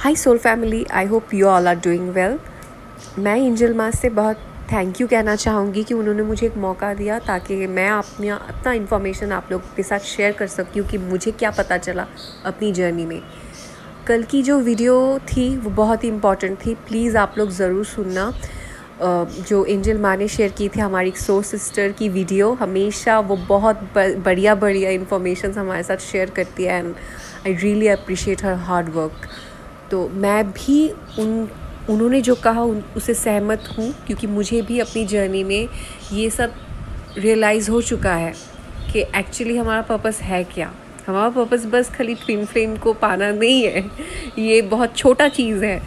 Hi soul family, I hope you all are doing well. मैं angel mass से बहुत thank you कहना चाहूँगी कि उन्होंने मुझे एक मौका दिया ताकि मैं अपना इन्फॉर्मेशन आप लोगों के साथ शेयर कर सकूँ कि मुझे क्या पता चला अपनी जर्नी में। कल की जो वीडियो थी वो बहुत ही इम्पॉर्टेंट थी, प्लीज़ आप लोग ज़रूर सुनना। जो एंजल माँ ने शेयर की थी हमारी सोल सिस्टर की वीडियो, हमेशा वो बहुत बढ़िया इन्फॉर्मेशन हमारे साथ शेयर करती है and I really appreciate her hard work. तो मैं भी उन्होंने जो कहा उससे सहमत हूँ, क्योंकि मुझे भी अपनी जर्नी में ये सब रियलाइज़ हो चुका है कि एक्चुअली हमारा पर्पस है क्या। हमारा पर्पस बस खाली ट्विन फ्लेम को पाना नहीं है, ये बहुत छोटा चीज़ है।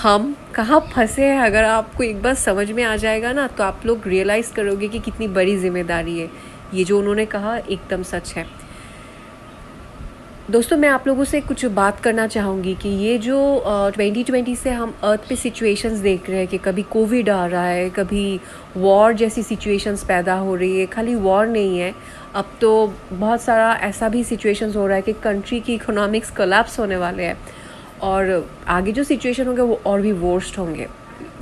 हम कहाँ फंसे हैं, अगर आपको एक बार समझ में आ जाएगा ना तो आप लोग रियलाइज़ करोगे कि कितनी बड़ी जिम्मेदारी है। ये जो उन्होंने कहा एकदम सच है। दोस्तों, मैं आप लोगों से कुछ बात करना चाहूँगी कि ये जो 2020 से हम अर्थ पे सिचुएशंस देख रहे हैं कि कभी कोविड आ रहा है, कभी वॉर जैसी सिचुएशंस पैदा हो रही है। खाली वॉर नहीं है, अब तो बहुत सारा ऐसा भी सिचुएशंस हो रहा है कि कंट्री की इकोनॉमिक्स कोलैप्स होने वाले हैं और आगे जो सिचुएशन होंगे वो और भी वर्स्ट होंगे।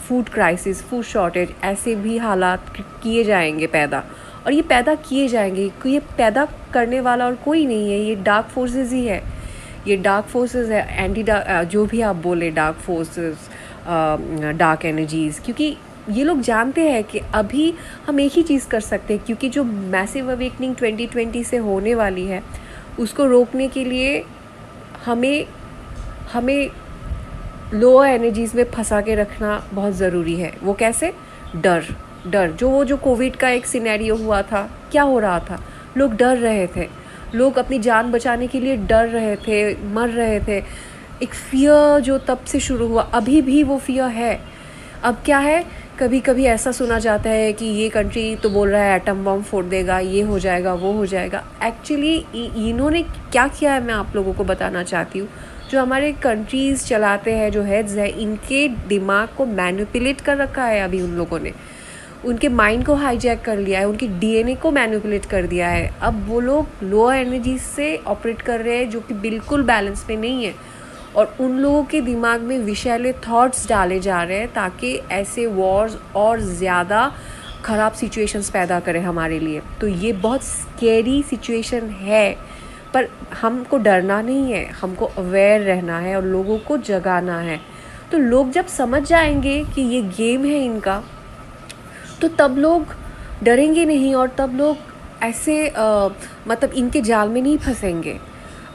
फूड क्राइसिस, फूड शॉर्टेज, ऐसे भी हालात किए जाएंगे पैदा, और ये पैदा किए जाएंगे। ये पैदा करने वाला और कोई नहीं है, ये डार्क फोर्सेस ही है। ये डार्क फोर्सेस है, एंटी डार्क, जो भी आप बोले, डार्क फोर्सेस, डार्क एनर्जीज़। क्योंकि ये लोग जानते हैं कि अभी हम एक ही चीज़ कर सकते हैं, क्योंकि जो मैसिव अवेकनिंग 2020 से होने वाली है उसको रोकने के लिए हमें लोअर एनर्जीज़ में फंसा के रखना बहुत ज़रूरी है। वो कैसे? डर जो कोविड का एक सिनेरियो हुआ था, क्या हो रहा था? लोग डर रहे थे, लोग अपनी जान बचाने के लिए डर रहे थे, मर रहे थे। एक फियर जो तब से शुरू हुआ, अभी भी वो फियर है। अब क्या है, कभी कभी ऐसा सुना जाता है कि ये कंट्री तो बोल रहा है एटम बम फोड़ देगा, ये हो जाएगा, वो हो जाएगा। एक्चुअली इन्होंने क्या किया है मैं आप लोगों को बताना चाहती हूँ। जो हमारे कंट्रीज़ चलाते हैं, जो हेड्स है, इनके दिमाग को मैनिपुलेट कर रखा है अभी उन लोगों ने। उनके माइंड को हाईजैक कर लिया है, उनकी डीएनए को मैनिपुलेट कर दिया है। अब वो लोग लोअर एनर्जी से ऑपरेट कर रहे हैं जो कि बिल्कुल बैलेंस में नहीं है, और उन लोगों के दिमाग में विषैले थॉट्स डाले जा रहे हैं ताकि ऐसे वॉर्स और ज़्यादा ख़राब सिचुएशंस पैदा करें हमारे लिए। तो ये बहुत स्केरी सिचुएशन है, पर हमको डरना नहीं है, हमको अवेयर रहना है और लोगों को जगाना है। तो लोग जब समझ जाएंगे कि ये गेम है इनका, तो तब लोग डरेंगे नहीं और तब लोग ऐसे मतलब इनके जाल में नहीं फंसेंगे।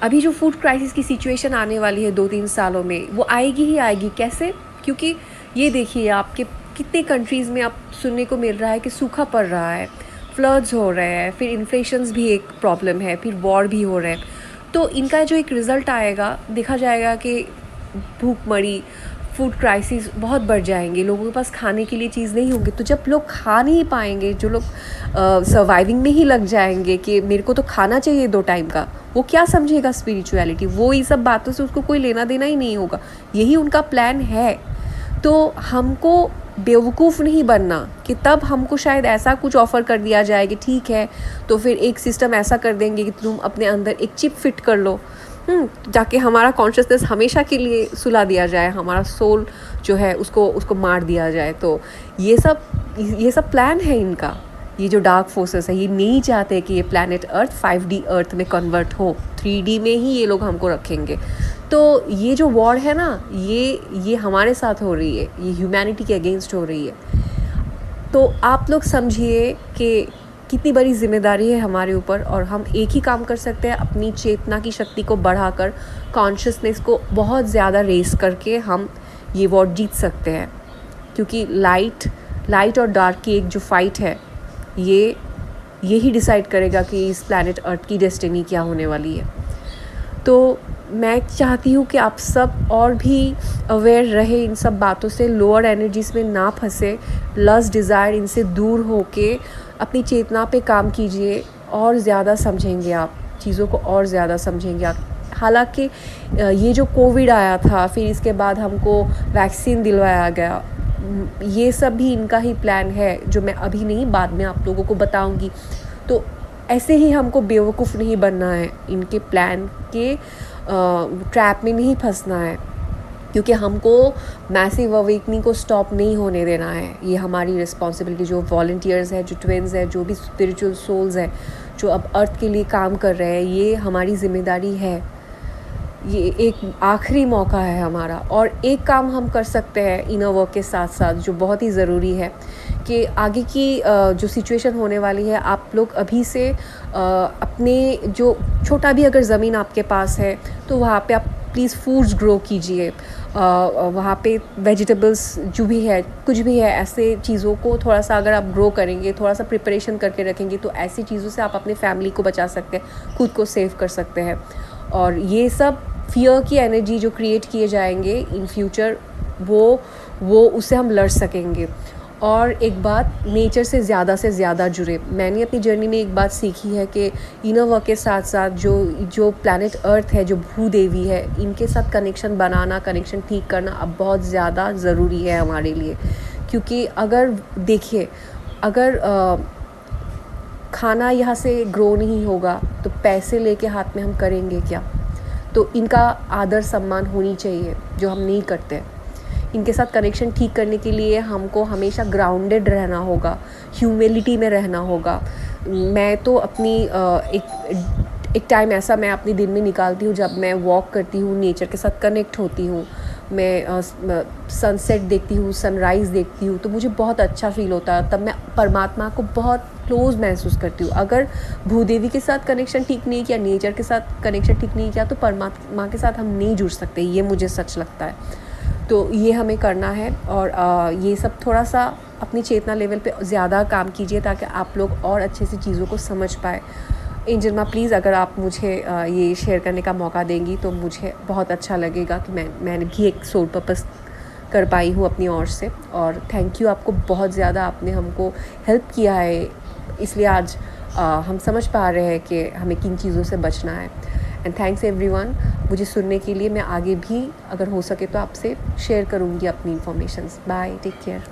अभी जो फूड क्राइसिस की सिचुएशन आने वाली है 2-3 सालों में, वो आएगी ही आएगी। कैसे? क्योंकि ये देखिए, आपके कितने कंट्रीज़ में आप सुनने को मिल रहा है कि सूखा पड़ रहा है, फ्लड्स हो रहे हैं, फिर इन्फ्लेशंस भी एक प्रॉब्लम है, फिर वॉर भी हो रहे हैं। तो इनका जो एक रिज़ल्ट आएगा, देखा जाएगा कि भूखमरी, फूड क्राइसिस बहुत बढ़ जाएंगे, लोगों के पास खाने के लिए चीज़ नहीं होगी। तो जब लोग खा नहीं पाएंगे, जो लोग सर्वाइविंग में ही लग जाएंगे कि मेरे को तो खाना चाहिए 2 टाइम का, वो क्या समझेगा स्पिरिचुअलिटी? वो ये सब बातों से उसको कोई लेना देना ही नहीं होगा। यही उनका प्लान है। तो हमको बेवकूफ़ नहीं बनना कि तब हमको शायद ऐसा कुछ ऑफ़र कर दिया जाए कि ठीक है, तो फिर एक सिस्टम ऐसा कर देंगे कि तुम अपने अंदर एक चिप फिट कर लो, जाके हमारा कॉन्शियसनेस हमेशा के लिए सुला दिया जाए, हमारा सोल जो है उसको मार दिया जाए। तो ये सब प्लान है इनका। ये जो डार्क फोर्सेस है, ये नहीं चाहते कि ये प्लैनेट अर्थ 5D अर्थ में कन्वर्ट हो, 3D में ही ये लोग हमको रखेंगे। तो ये जो वॉर है ना, ये हमारे साथ हो रही है, ये ह्यूमैनिटी के अगेंस्ट हो रही है। तो आप लोग समझिए कि कितनी बड़ी जिम्मेदारी है हमारे ऊपर, और हम एक ही काम कर सकते हैं, अपनी चेतना की शक्ति को बढ़ाकर, कॉन्शियसनेस को बहुत ज़्यादा रेस करके हम ये वॉर जीत सकते हैं। क्योंकि लाइट और डार्क की एक जो फाइट है, यही डिसाइड करेगा कि इस प्लैनेट अर्थ की डेस्टिनी क्या होने वाली है। तो मैं चाहती हूँ कि आप सब और भी अवेयर रहे इन सब बातों से, लोअर एनर्जीज़ में ना फंसे, लस्ट डिज़ायर इनसे दूर होके अपनी चेतना पे काम कीजिए, और ज़्यादा समझेंगे आप चीज़ों को, और ज़्यादा समझेंगे आप। हालांकि ये जो कोविड आया था, फिर इसके बाद हमको वैक्सीन दिलवाया गया, ये सब भी इनका ही प्लान है, जो मैं अभी नहीं, बाद में आप लोगों को बताऊंगी। तो ऐसे ही हमको बेवकूफ़ नहीं बनना है, इनके प्लान के ट्रैप में नहीं फंसना है। क्योंकि हमको मैसिव अवेकनिंग को स्टॉप नहीं होने देना है। ये हमारी रिस्पॉन्सिबिलिटी, जो वॉलंटियर्स हैं, जो ट्विन्स हैं, जो भी स्पिरिचुअल सोल्स हैं जो अब अर्थ के लिए काम कर रहे हैं, ये हमारी जिम्मेदारी है। ये एक आखिरी मौका है हमारा। और एक काम हम कर सकते हैं इनर वर्क के साथ साथ, जो बहुत ही ज़रूरी है, कि आगे की जो सिचुएशन होने वाली है, आप लोग अभी से अपने जो छोटा भी अगर ज़मीन आपके पास है तो वहाँ पे आप प्लीज़ फूड्स ग्रो कीजिए। वहाँ पे वेजिटेबल्स जो भी है, कुछ भी है, ऐसे चीज़ों को थोड़ा सा अगर आप ग्रो करेंगे, थोड़ा सा प्रिपरेशन करके रखेंगे, तो ऐसी चीज़ों से आप अपने फैमिली को बचा सकते हैं, खुद को सेव कर सकते हैं। और ये सब फियर की एनर्जी जो क्रिएट किए जाएंगे इन फ्यूचर, वो उससे हम लड़ सकेंगे। और एक बात, नेचर से ज़्यादा जुड़े। मैंने अपनी जर्नी में एक बात सीखी है कि इनर वर्क के साथ साथ जो प्लैनेट अर्थ है, जो भूदेवी है, इनके साथ कनेक्शन बनाना, कनेक्शन ठीक करना अब बहुत ज़्यादा ज़रूरी है हमारे लिए। क्योंकि अगर देखिए, अगर खाना यहाँ से ग्रो नहीं होगा तो पैसे लेके हाथ में हम करेंगे क्या? तो इनका आदर सम्मान होनी चाहिए, जो हम नहीं करते। इनके साथ कनेक्शन ठीक करने के लिए हमको हमेशा ग्राउंडेड रहना होगा, ह्यूमिलिटी में रहना होगा। मैं तो अपनी एक टाइम ऐसा मैं अपने दिन में निकालती हूँ जब मैं वॉक करती हूँ, नेचर के साथ कनेक्ट होती हूँ, मैं सनसेट देखती हूँ, सनराइज़ देखती हूँ, तो मुझे बहुत अच्छा फ़ील होता है। तब मैं परमात्मा को बहुत क्लोज़ महसूस करती हूँ। अगर भूदेवी के साथ कनेक्शन ठीक नहीं किया, नेचर के साथ कनेक्शन ठीक नहीं किया, तो परमात्मा के साथ हम नहीं जुड़ सकते। ये मुझे सच लगता है। तो ये हमें करना है। और ये सब थोड़ा सा अपनी चेतना लेवल पे ज़्यादा काम कीजिए, ताकि आप लोग और अच्छे से चीज़ों को समझ पाए। एंजल माँ, प्लीज़ अगर आप मुझे ये शेयर करने का मौका देंगी तो मुझे बहुत अच्छा लगेगा कि मैंने भी एक सोल पर्पस कर पाई हूँ अपनी ओर से। और थैंक यू आपको बहुत ज़्यादा, आपने हमको हेल्प किया है, इसलिए आज हम समझ पा रहे हैं कि हमें किन चीज़ों से बचना है। एंड थैंक्स एवरीवन मुझे सुनने के लिए। मैं आगे भी अगर हो सके तो आपसे शेयर करूँगी अपनी इन्फॉर्मेशंस। Bye, take care.